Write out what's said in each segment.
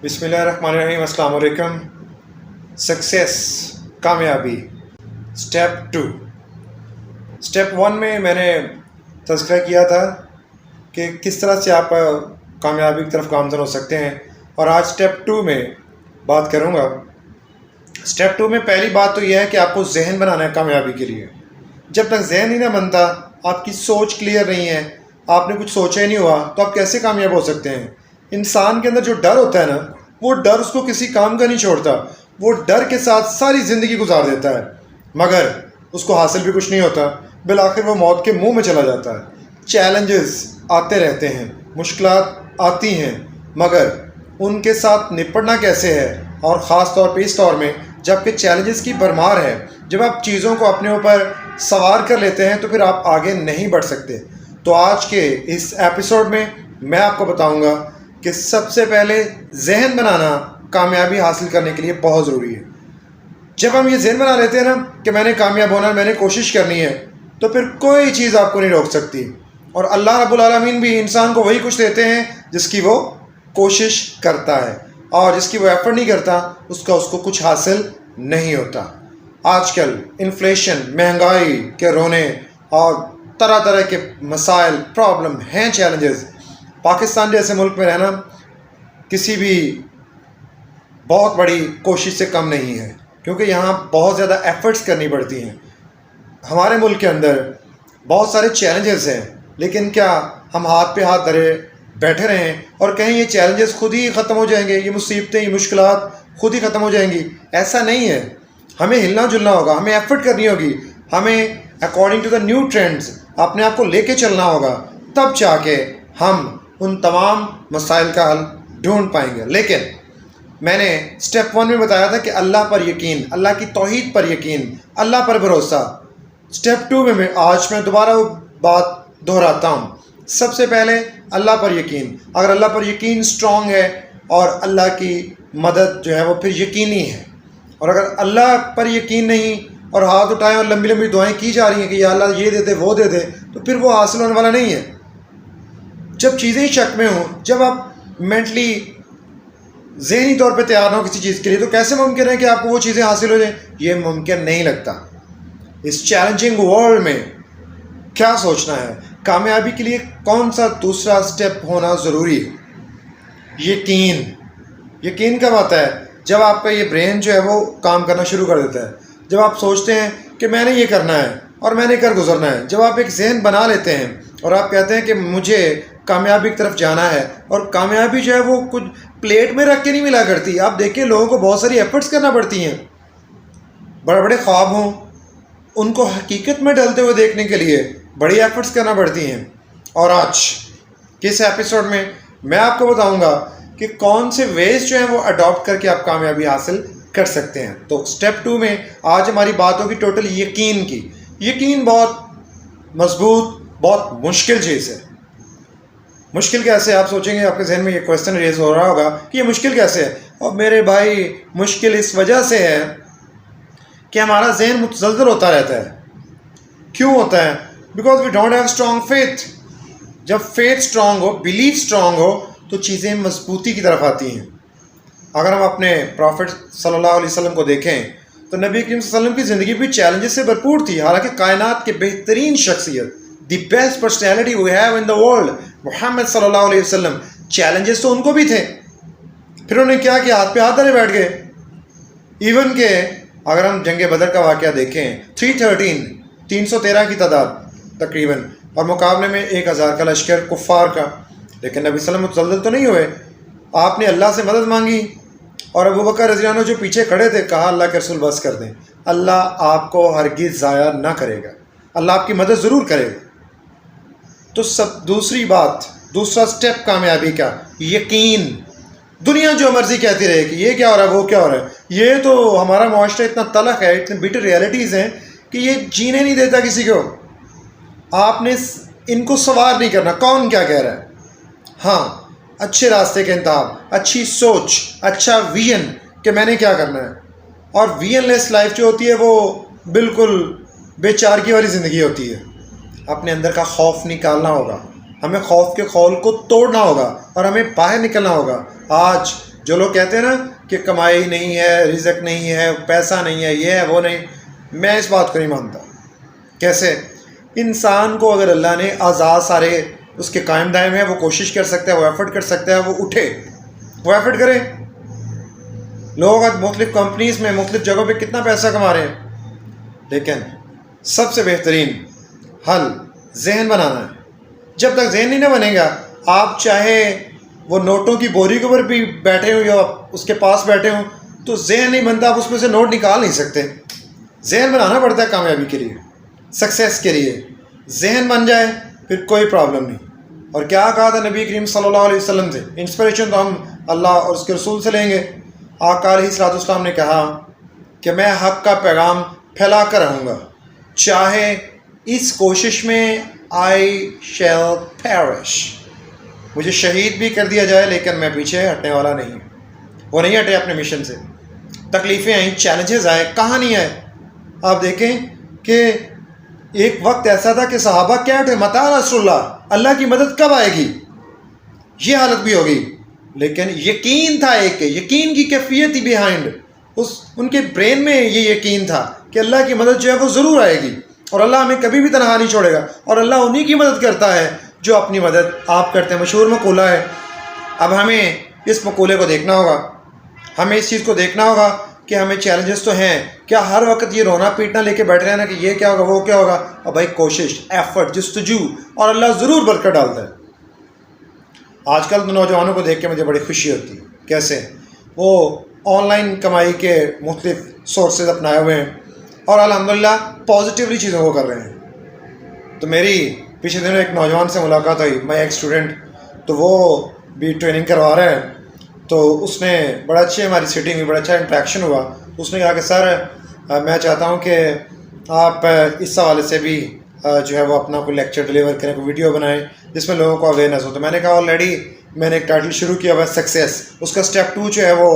بسم اللہ الرحمن الرحیم. السلام علیکم. سکسیس، کامیابی، اسٹیپ 1 میں نے تذکرہ کیا تھا کہ کس طرح سے آپ کامیابی کی طرف گامزن ہو سکتے ہیں، اور آج اسٹیپ 2 میں بات کروں گا. اسٹیپ 2 میں پہلی بات تو یہ ہے کہ آپ کو ذہن بنانا ہے کامیابی کے لیے. جب تک ذہن ہی نہ بنتا، آپ کی سوچ کلیئر نہیں ہے، آپ نے کچھ سوچا ہی نہیں ہوا، تو آپ کیسے کامیاب ہو سکتے ہیں؟ انسان کے اندر جو ڈر ہوتا ہے نا، وہ ڈر اس کو کسی کام کا نہیں چھوڑتا. وہ ڈر کے ساتھ ساری زندگی گزار دیتا ہے، مگر اس کو حاصل بھی کچھ نہیں ہوتا. بالآخر وہ موت کے منہ میں چلا جاتا ہے. چیلنجز آتے رہتے ہیں، مشکلات آتی ہیں، مگر ان کے ساتھ نپٹنا کیسے ہے؟ اور خاص طور پہ اس دور میں جب کہ چیلنجز کی بھرمار ہے، جب آپ چیزوں کو اپنے اوپر سوار کر لیتے ہیں تو پھر آپ آگے نہیں بڑھ سکتے. تو آج کے اس ایپیسوڈ میں آپ کو بتاؤں گا کہ سب سے پہلے ذہن بنانا کامیابی حاصل کرنے کے لیے بہت ضروری ہے. جب ہم یہ ذہن بنا لیتے ہیں نا کہ میں نے کامیاب ہونا ہے، میں نے کوشش کرنی ہے، تو پھر کوئی چیز آپ کو نہیں روک سکتی. اور اللہ رب العالمین بھی انسان کو وہی کچھ دیتے ہیں جس کی وہ کوشش کرتا ہے، اور جس کی وہ ایفرٹ نہیں کرتا اس کو کچھ حاصل نہیں ہوتا. آج کل انفلیشن، مہنگائی کے رونے اور طرح طرح کے مسائل، پرابلم ہیں، چیلنجز. پاکستان جیسے ملک میں رہنا کسی بھی بہت بڑی کوشش سے کم نہیں ہے، کیونکہ یہاں بہت زیادہ ایفرٹس کرنی پڑتی ہیں. ہمارے ملک کے اندر بہت سارے چیلنجز ہیں، لیکن کیا ہم ہاتھ پہ ہاتھ دھرے بیٹھے رہیں اور کہیں یہ چیلنجز خود ہی ختم ہو جائیں گے، یہ مصیبتیں، یہ مشکلات خود ہی ختم ہو جائیں گی؟ ایسا نہیں ہے. ہمیں ہلنا جلنا ہوگا، ہمیں ایفرٹ کرنی ہوگی، ہمیں according to the new trends اپنے آپ کو لے کے چلنا ہوگا، تب جا کے ہم ان تمام مسائل کا حل ڈھونڈ پائیں گے. لیکن میں نے اسٹیپ 1 میں بتایا تھا کہ اللہ پر یقین، اللہ کی توحید پر یقین، اللہ پر بھروسہ. اسٹیپ 2 میں آج میں دوبارہ وہ بات دہراتا ہوں. سب سے پہلے اللہ پر یقین. اگر اللہ پر یقین اسٹرانگ ہے اور اللہ کی مدد جو ہے وہ پھر یقینی ہے. اور اگر اللہ پر یقین نہیں اور ہاتھ اٹھائیں اور لمبی لمبی دعائیں کی جا رہی ہیں کہ یا اللہ یہ دے دے وہ دے دے، تو پھر وہ حاصل ہونے والا نہیں ہے. جب چیزیں شک میں ہوں، جب آپ مینٹلی ذہنی طور پہ تیار نہ ہو کسی چیز کے لیے، تو کیسے ممکن ہے کہ آپ کو وہ چیزیں حاصل ہو جائیں؟ یہ ممکن نہیں لگتا. اس چیلنجنگ ورلڈ میں کیا سوچنا ہے؟ کامیابی کے لیے کون سا دوسرا اسٹیپ ہونا ضروری ہے؟ یقین. یقین کب آتا ہے؟ جب آپ کا یہ برین جو ہے وہ کام کرنا شروع کر دیتا ہے. جب آپ سوچتے ہیں کہ میں نے یہ کرنا ہے اور میں نے کر گزرنا ہے. جب آپ ایک ذہن بنا لیتے ہیں اور آپ کہتے ہیں کہ مجھے کامیابی کی طرف جانا ہے، اور کامیابی جو ہے وہ کچھ پلیٹ میں رکھ کے نہیں ملا کرتی. آپ دیکھیں لوگوں کو بہت ساری ایفرٹس کرنا پڑتی ہیں. بڑے بڑے خواب ہوں، ان کو حقیقت میں ڈلتے ہوئے دیکھنے کے لیے بڑی ایفرٹس کرنا پڑتی ہیں. اور آج کس ایپیسوڈ میں آپ کو بتاؤں گا کہ کون سے ویز جو ہیں وہ اڈاپٹ کر کے آپ کامیابی حاصل کر سکتے ہیں. تو اسٹیپ 2 میں آج ہماری بات ہوگی ٹوٹل یقین کی. یقین بہت مضبوط، بہت مشکل چیز ہے. مشکل کیسے؟ آپ سوچیں گے، آپ کے ذہن میں یہ کویسچن ریز ہو رہا ہوگا کہ یہ مشکل کیسے ہے؟ اور میرے بھائی، مشکل اس وجہ سے ہے کہ ہمارا ذہن متزلزل ہوتا رہتا ہے. کیوں ہوتا ہے؟ Because we don't have strong faith. جب فیتھ اسٹرانگ ہو، بلیف اسٹرانگ ہو، تو چیزیں مضبوطی کی طرف آتی ہیں. اگر ہم اپنے پروفٹ صلی اللہ علیہ وسلم کو دیکھیں تو نبی کریم صلی اللہ علیہ وسلم کی زندگی بھی چیلنجز سے بھرپور تھی. حالانکہ کائنات کے بہترین شخصیت، the best personality we have in the world, Muhammad صلی اللہ علیہ وسلم، چیلنجز تو ان کو بھی تھے. پھر انہوں نے کیا کیا؟ ہاتھ پہ ہاتھ دھرے بیٹھ گئے. ایون کہ اگر ہم جنگ بدر کا واقعہ دیکھیں، 313 کی تعداد تقریباً، اور مقابلے میں 1000 کا لشکر کفار کا. لیکن نبی صلی اللہ علیہ وسلم متزلزل تو نہیں ہوئے. آپ نے اللہ سے مدد مانگی، اور ابو بکر رضی اللہ عنہ جو پیچھے کھڑے تھے، کہا اللہ کے رسول بس کر دیں، اللہ آپ کو ہرگز ضائع نہ کرے گا، اللہ آپ کی مدد ضرور کرے گا. تو دوسرا سٹیپ کامیابی کا یقین. دنیا جو مرضی کہتی رہے کہ یہ کیا ہو رہا ہے، وہ کیا ہو رہا ہے، یہ تو ہمارا معاشرہ اتنا تلخ ہے، اتنے بیٹر ریئلٹیز ہیں کہ یہ جینے نہیں دیتا کسی کو. آپ نے ان کو سوار نہیں کرنا کون کیا کہہ رہا ہے. ہاں، اچھے راستے کا انتخاب، اچھی سوچ، اچھا ویژن کہ میں نے کیا کرنا ہے. اور ویژن لیس لائف جو ہوتی ہے وہ بالکل بے چارگی والی زندگی ہوتی ہے. اپنے اندر کا خوف نکالنا ہوگا، ہمیں خوف کے خول کو توڑنا ہوگا اور ہمیں باہر نکلنا ہوگا. آج جو لوگ کہتے ہیں نا کہ کمائی نہیں ہے، رزق نہیں ہے، پیسہ نہیں ہے، یہ ہے وہ نہیں، میں اس بات کو نہیں مانتا۔ کیسے؟ انسان کو اگر اللہ نے آزاد سارے اس کے قائم دائم ہے، وہ کوشش کر سکتا ہے، وہ ایفرٹ کر سکتا ہے، وہ اٹھے، وہ ایفرٹ کرے۔ لوگ آج مختلف کمپنیز میں مختلف جگہوں پہ کتنا پیسہ کما رہے ہیں، لیکن سب سے بہترین حل ذہن بنانا ہے۔ جب تک ذہن نہیں نہ بنے گا، آپ چاہے وہ نوٹوں کی بوری کے اوپر بھی بیٹھے ہوں یا اس کے پاس بیٹھے ہوں، تو ذہن نہیں بنتا، آپ اس میں سے نوٹ نکال نہیں سکتے۔ ذہن بنانا پڑتا ہے کامیابی کے لیے، سکسیس کے لیے۔ ذہن بن جائے پھر کوئی پرابلم نہیں۔ اور کیا کہا تھا نبی کریم صلی اللہ علیہ وسلم سے؟ انسپریشن تو ہم اللہ اور اس کے رسول سے لیں گے۔ آقا علیہ الصلوۃ والسلام نے کہا کہ میں حق کا پیغام پھیلا کر رہوں گا، چاہے اس کوشش میں I shall perish، مجھے شہید بھی کر دیا جائے، لیکن میں پیچھے ہٹنے والا نہیں۔ وہ نہیں ہٹے اپنے مشن سے۔ تکلیفیں آئیں، چیلنجز آئے، کہاں نہیں آئے؟ آپ دیکھیں کہ ایک وقت ایسا تھا کہ صحابہ کیا اٹھے، متى نصر اللہ، اللہ کی مدد کب آئے گی، یہ حالت بھی ہوگی۔ لیکن یقین تھا، ایک یقین کی کیفیت ہی بیہائنڈ، ان کے برین میں یہ یقین تھا کہ اللہ کی مدد جو ہے وہ ضرور آئے گی، اور اللہ ہمیں کبھی بھی تنہا نہیں چھوڑے گا، اور اللہ انہی کی مدد کرتا ہے جو اپنی مدد آپ کرتے ہیں۔ مشہور مقولہ ہے۔ اب ہمیں اس مقولے کو دیکھنا ہوگا، ہمیں اس چیز کو دیکھنا ہوگا کہ ہمیں چیلنجز تو ہیں، کیا ہر وقت یہ رونا پیٹنا لے کے بیٹھ رہے ہیں نا کہ یہ کیا ہوگا وہ کیا ہوگا؟ اور بھائی کوشش، ایفرٹ، جستجو، اور اللہ ضرور برکت ڈالتا ہے۔ آج کل تو نوجوانوں کو دیکھ کے مجھے بڑی خوشی ہوتی ہے، کیسے وہ آن لائن کمائی کے مختلف سورسز اپنائے ہوئے ہیں اور الحمدللہ پازیٹیولی چیزوں کو کر رہے ہیں۔ تو میری پچھلے دنوں ایک نوجوان سے ملاقات ہوئی، میں ایک اسٹوڈنٹ، تو وہ بھی ٹریننگ کروا رہا ہے، تو اس نے بڑا اچھی ہماری سیٹنگ ہوئی، بڑا اچھا انٹریکشن ہوا۔ اس نے کہا کہ سر میں چاہتا ہوں کہ آپ اس حوالے سے بھی جو ہے وہ اپنا کوئی لیکچر ڈلیور کریں، کوئی ویڈیو بنائیں جس میں لوگوں کو اویئرنیس ہو۔ تو میں نے کہا آلریڈی میں نے ایک ٹائٹل شروع کیا ہوا ہے سکسیس، اس کا اسٹیپ 2 جو ہے وہ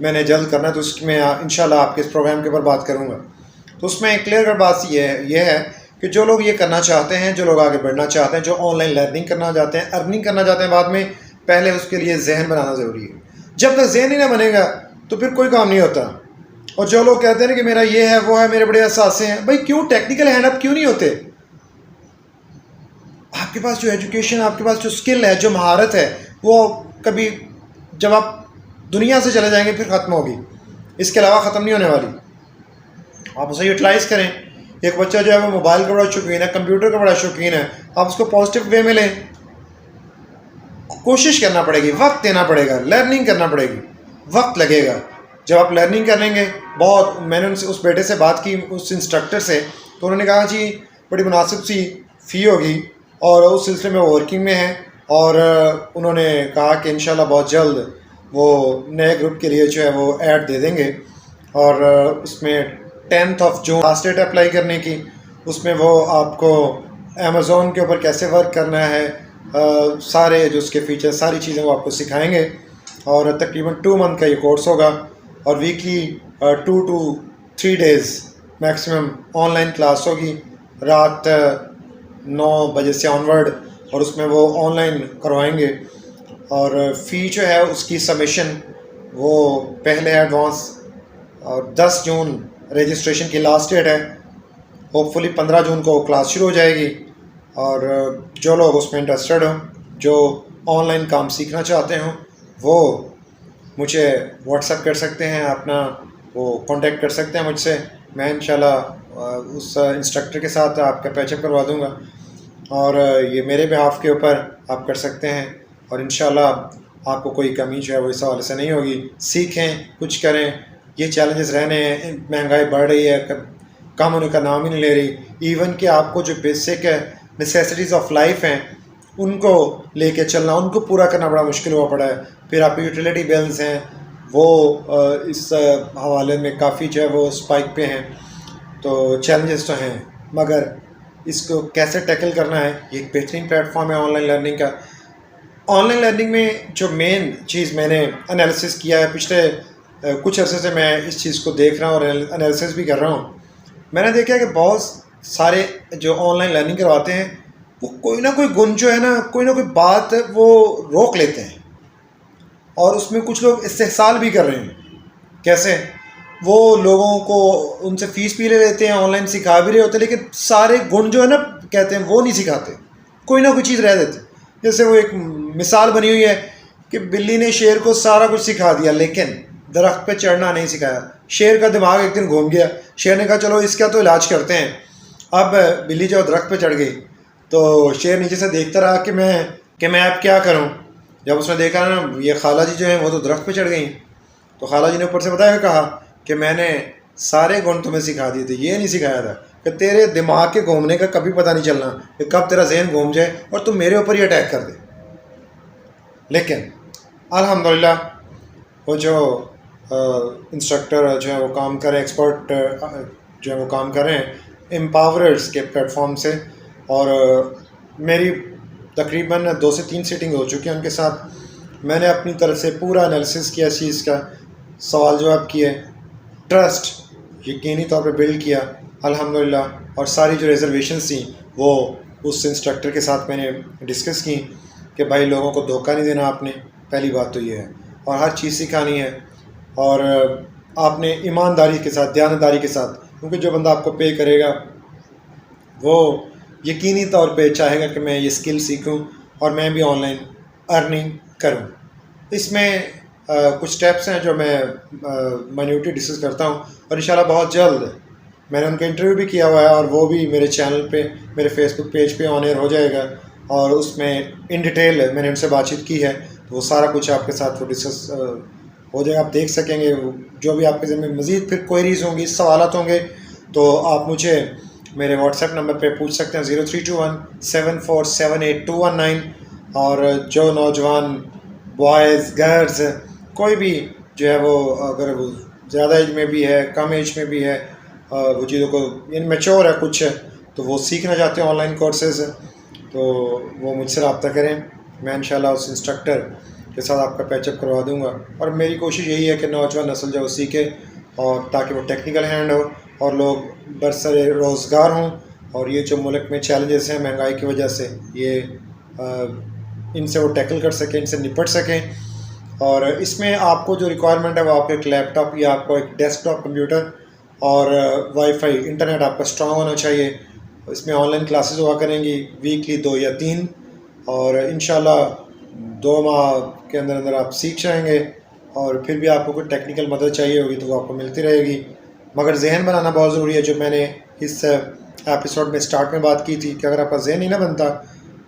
میں نے جلد کرنا ہے، تو اس میں انشاءاللہ آپ کے اس پروگرام کے اوپر بات کروں گا۔ تو اس میں کلیئر کٹ بات یہ ہے کہ جو لوگ یہ کرنا چاہتے ہیں، جو لوگ آگے بڑھنا چاہتے ہیں، جو آن لائن لرننگ کرنا چاہتے ہیں، ارننگ کرنا چاہتے ہیں بعد میں، پہلے اس کے لیے ذہن بنانا ضروری ہے۔ جب تک ذہن ہی نہ بنے گا تو پھر کوئی کام نہیں ہوتا۔ اور جو لوگ کہتے ہیں کہ میرا یہ ہے وہ ہے، میرے بڑے احساسے ہیں، بھائی کیوں ٹیکنیکل ہینڈ اپ کیوں نہیں ہوتے؟ آپ کے پاس جو ایجوکیشن، آپ کے پاس جو اسکل ہے، جو مہارت ہے، وہ کبھی جب آپ دنیا سے چلے جائیں گے پھر ختم ہوگی، اس کے علاوہ ختم نہیں ہونے والی۔ آپ اسے یوٹیلائز کریں۔ ایک بچہ جو ہے وہ موبائل کا بڑا شوقین ہے، کمپیوٹر کا بڑا شوقین ہے، آپ اس کو پازیٹیو وے میں لیں۔ کوشش کرنا پڑے گی، وقت دینا پڑے گا، لرننگ کرنا پڑے گی، وقت لگے گا۔ جب آپ لرننگ کر لیں گے، بہت میں نے اس بیٹے سے بات کی، اس انسٹرکٹر سے، تو انہوں نے کہا جی بڑی مناسب سی فی ہوگی، اور اس سلسلے میں وہ ورکنگ میں ہیں، اور انہوں نے کہا کہ انشاءاللہ بہت جلد وہ نئے گروپ کے لیے جو ہے وہ ایڈ دے دیں گے، اور اس میں 10 جون لاسٹ ڈیٹ اپلائی کرنے کی، اس میں وہ آپ کو امیزون کے اوپر کیسے ورک کرنا ہے، سارے جو اس کے فیچر، ساری چیزیں وہ آپ کو سکھائیں گے، اور تقریباً 2 منتھ کا یہ کورس ہوگا، اور weekly 2 to 3 days maximum on line class ہوگی، رات 9 بجے سے آنورڈ، اور اس میں وہ آن لائن کروائیں گے۔ اور فی جو ہے اس کی سبمیشن وہ پہلے ایڈوانس، اور 10 جون رجسٹریشن کی لاسٹ ڈیٹ ہے، ہوپ فلی 15 جون کو کلاس شروع ہو جائے گی۔ اور جو لوگ اس میں انٹرسٹڈ ہوں، جو آن لائن کام سیکھنا چاہتے ہوں، وہ مجھے واٹس ایپ کر سکتے ہیں، اپنا وہ کانٹیکٹ کر سکتے ہیں مجھ سے، میں انشاءاللہ اس انسٹرکٹر کے ساتھ آپ کا پیچ اپ کروا دوں گا، اور یہ میرے بہاف کے اوپر آپ کر سکتے ہیں، اور انشاءاللہ آپ کو کوئی کمی جو ہے وہ اس حوالے سے نہیں ہوگی۔ سیکھیں، کچھ کریں، یہ چیلنجز رہنے ہیں، مہنگائی بڑھ رہی ہے، کم ہونے کا نام ہی نہیں لے رہی، ایون کہ آپ کو جو بیسک نیسیسٹیز آف لائف ہیں ان کو لے کے چلنا، ان کو پورا کرنا بڑا مشکل ہوا پڑا ہے۔ پھر آپ یوٹیلیٹی بلز ہیں وہ اس حوالے میں کافی جو ہے وہ اسپائک پہ ہیں، تو چیلنجز تو ہیں، مگر اس کو کیسے ٹیکل کرنا ہے، یہ ایک بہترین پلیٹ فارم ہے آن لائن لرننگ کا۔ آن لائن لرننگ میں جو مین چیز میں نے انالیسس کیا ہے، پچھلے کچھ عرصے سے میں اس چیز کو دیکھ رہا ہوں اور انالیسس بھی کر رہا ہوں، میں نے دیکھا کہ بہت سارے جو آن لائن لرننگ کرواتے ہیں وہ کوئی نہ کوئی گن جو ہے نا، کوئی نہ کوئی بات وہ روک لیتے ہیں، اور اس میں کچھ لوگ استحصال بھی کر رہے ہیں. کیسے؟ وہ لوگوں کو ان سے فیس بھی لے لیتے ہیں, آن لائن سکھا بھی رہے ہوتے ہیں, لیکن سارے گن جو ہے نا کہتے ہیں وہ نہیں سکھاتے, کوئی نہ کوئی چیز رہ دیتی. جیسے وہ ایک مثال بنی ہوئی ہے کہ بلی نے شیر کو سارا کچھ سکھا دیا لیکن درخت پہ چڑھنا نہیں سکھایا. شیر کا دماغ ایک دن گھوم گیا, شیر نے کہا چلو اس کا تو علاج کرتے ہیں. اب بلی جو درخت پہ چڑھ گئی تو شیر نیچے سے دیکھتا رہا کہ میں اب کیا کروں. جب اس نے دیکھا نا یہ خالہ جی جو ہیں وہ تو درخت پہ چڑھ گئیں, تو خالہ جی نے اوپر سے بتایا کہا کہ میں نے سارے گن تمہیں سکھا دیے تھے, یہ نہیں سکھایا تھا کہ تیرے دماغ کے گھومنے کا کبھی پتہ نہیں چلنا کہ کب تیرا ذہن گھوم جائے اور تم میرے اوپر ہی اٹیک کر دے. لیکن الحمدللہ وہ جو انسٹرکٹر جو ہے وہ کام کریں, ایکسپرٹ جو ہے وہ کام کریں امپاوررز کے پلیٹ فارم سے, اور میری تقریباً 2 سے 3 سیٹنگ ہو چکی ہیں ان کے ساتھ. میں نے اپنی طرف سے پورا انالیسس کیا اس چیز کا, سوال جواب کیے, ٹرسٹ یقینی طور پہ بلڈ کیا الحمدللہ, اور ساری جو ریزرویشنس تھیں وہ اس انسٹرکٹر کے ساتھ میں نے ڈسکس کی کہ بھائی لوگوں کو دھوکہ نہیں دینا آپ نے, پہلی بات تو یہ ہے, اور ہر چیز سکھانی ہے, اور آپ نے ایمانداری کے ساتھ, دیانتداری کے ساتھ, کیونکہ جو بندہ آپ کو پے کرے گا وہ یقینی طور پہ چاہے گا کہ میں یہ اسکل سیکھوں اور میں بھی آن لائن ارننگ کروں. اس میں کچھ سٹیپس ہیں جو میں مائنیوٹلی ڈسکس کرتا ہوں, اور انشاءاللہ بہت جلد میں نے ان کا انٹرویو بھی کیا ہوا ہے, اور وہ بھی میرے چینل پہ, میرے فیس بک پیج پہ آن ایئر ہو جائے گا, اور اس میں ان ڈیٹیل میں نے ان سے بات چیت کی ہے, تو وہ سارا کچھ آپ کے ساتھ وہ ڈسکس ہو جائے گا, آپ دیکھ سکیں گے. جو بھی آپ کے ذہن میں مزید پھر کوئریز ہوں گی, سوالات ہوں گے, تو آپ مجھے میرے واٹس ایپ نمبر پہ پوچھ سکتے ہیں 0321747819. اور جو نوجوان بوائز گرلز کوئی بھی جو ہے وہ اگر وہ زیادہ ایج میں بھی ہے, کم ایج میں بھی ہے, وہ چیزوں کو یعنی میچور ہے کچھ, تو وہ سیکھنا چاہتے ہیں آن لائن کورسز, تو وہ مجھ سے رابطہ کریں. میں انشاءاللہ اس انسٹرکٹر کے ساتھ آپ کا پیچ اپ کروا دوں گا, اور میری کوشش یہی ہے کہ نوجوان نسل جو وہ سیکھے, اور تاکہ وہ ٹیکنیکل ہینڈ ہو اور لوگ برسر روزگار ہوں, اور یہ جو ملک میں چیلنجز ہیں مہنگائی کی وجہ سے, یہ ان سے وہ ٹیکل کر سکیں, ان سے نپٹ سکیں. اور اس میں آپ کو جو ریکوائرمنٹ ہے وہ آپ کو ایک لیپ ٹاپ یا آپ کو ایک ڈیسک ٹاپ کمپیوٹر اور وائی فائی انٹرنیٹ آپ کا اسٹرانگ ہونا چاہیے. اس میں آن لائن کلاسز ہوا کریں گی ویکلی 2 یا 3, اور انشاءاللہ 2 ماہ کے اندر اندر آپ سیکھ جائیں گے, اور پھر بھی آپ کو کوئی ٹیکنیکل مدد چاہیے ہوگی تو وہ آپ کو ملتی رہے گی. مگر ذہن بنانا بہت ضروری ہے, جو میں نے اس ایپیسوڈ میں اسٹارٹ میں بات کی تھی کہ اگر آپ کا ذہن ہی نہ بنتا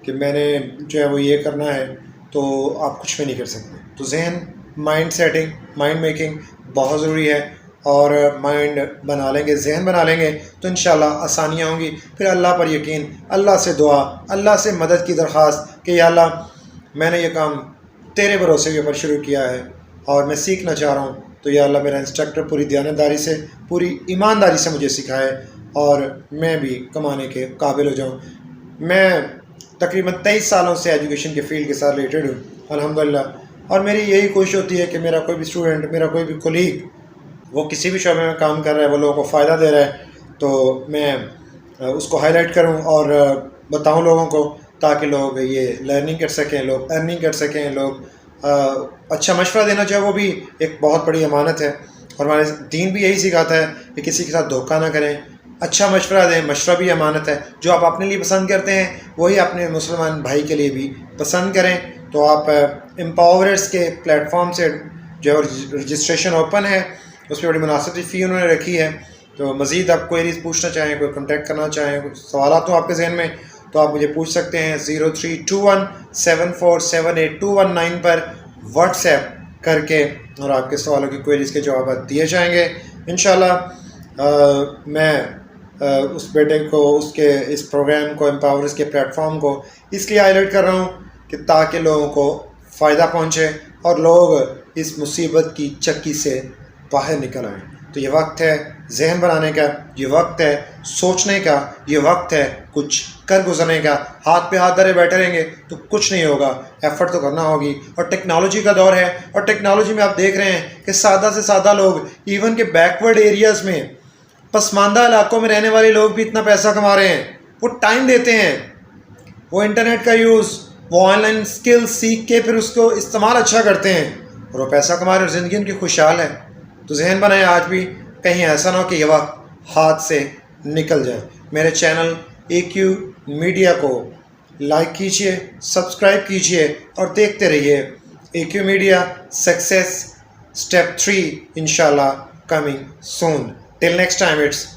کہ میں نے جو ہے وہ یہ کرنا ہے, تو آپ کچھ بھی نہیں کر سکتے. تو ذہن, مائنڈ سیٹنگ, مائنڈ میکنگ بہت ضروری ہے, اور مائنڈ بنا لیں گے, ذہن بنا لیں گے تو انشاءاللہ آسانیاں ہوں گی. پھر اللہ پر یقین, اللہ سے دعا, اللہ سے مدد کی درخواست کہ یا اللہ میں نے یہ کام تیرے بھروسے کے اوپر شروع کیا ہے اور میں سیکھنا چاہ رہا ہوں, تو یا اللہ میرا انسٹرکٹر پوری دیانتداری سے, پوری ایمانداری سے مجھے سکھائے اور میں بھی کمانے کے قابل ہو جاؤں. میں تقریباً 23 سالوں سے ایجوکیشن کے فیلڈ کے ساتھ ریلیٹڈ ہوں الحمدللہ, اور میری یہی کوشش ہوتی ہے کہ میرا کوئی بھی اسٹوڈنٹ, میرا کوئی بھی کولیگ وہ کسی بھی شعبے میں کام کر رہا ہے, وہ لوگوں کو فائدہ دے رہا ہے, تو میں اس کو ہائی لائٹ کروں اور بتاؤں لوگوں کو, تاکہ لوگ یہ لرننگ کر سکیں, لوگ ارننگ کر سکیں, لوگ اچھا مشورہ دینا چاہے وہ بھی ایک بہت بڑی امانت ہے, اور ہمارے دین بھی یہی سکھاتا ہے کہ کسی کے ساتھ دھوکہ نہ کریں, اچھا مشورہ دیں. مشورہ بھی امانت ہے, جو آپ اپنے لیے پسند کرتے ہیں وہی اپنے مسلمان بھائی کے لیے بھی پسند کریں. تو آپ امپاوررز کے پلیٹ فارم سے جو رجسٹریشن اوپن ہے, اس پہ بڑی مناسب فی انہوں نے رکھی ہے, تو مزید آپ کوئریز پوچھنا چاہیں, کوئی کانٹیکٹ کرنا چاہیں, کچھ سوالات ہوں آپ کے ذہن میں, تو آپ مجھے پوچھ سکتے ہیں 0321747819 پر واٹس ایپ کر کے, اور آپ کے سوالوں کی کوئریز کے جوابات دیے جائیں گے انشاءاللہ. میں اس بیٹے کو, اس پروگرام کو, امپاوررز کے پلیٹ فارم کو اس لیے ہائی لائٹ کر رہا ہوں کہ تاکہ لوگوں کو فائدہ پہنچے اور لوگ اس مصیبت کی چکی سے باہر نکل آئیں. تو یہ وقت ہے ذہن بنانے کا, یہ وقت ہے سوچنے کا, یہ وقت ہے کچھ کر گزرنے کا. ہاتھ پہ ہاتھ دھرے بیٹھے رہیں گے تو کچھ نہیں ہوگا, ایفرٹ تو کرنا ہوگی. اور ٹیکنالوجی کا دور ہے, اور ٹیکنالوجی میں آپ دیکھ رہے ہیں کہ سادہ سے سادہ لوگ, ایون کہ بیکورڈ ایریاز میں, پسماندہ علاقوں میں رہنے والے لوگ بھی اتنا پیسہ کما رہے ہیں. وہ ٹائم دیتے ہیں, وہ انٹرنیٹ کا یوز, وہ آن لائن اسکل سیکھ کے پھر اس کو استعمال اچھا کرتے ہیں, اور وہ پیسہ کما رہے ہیں اور زندگی ان کی خوشحال ہے. تو ذہن بنائیں آج بھی، کہیں ایسا نہ ہو کہ یہ وقت ہاتھ سے نکل جائے. میرے چینل AQ میڈیا کو لائک کیجئے، سبسکرائب کیجئے اور دیکھتے رہیے. AQ میڈیا سکسیس اسٹیپ 3 انشاءاللہ coming soon. Till next time, it's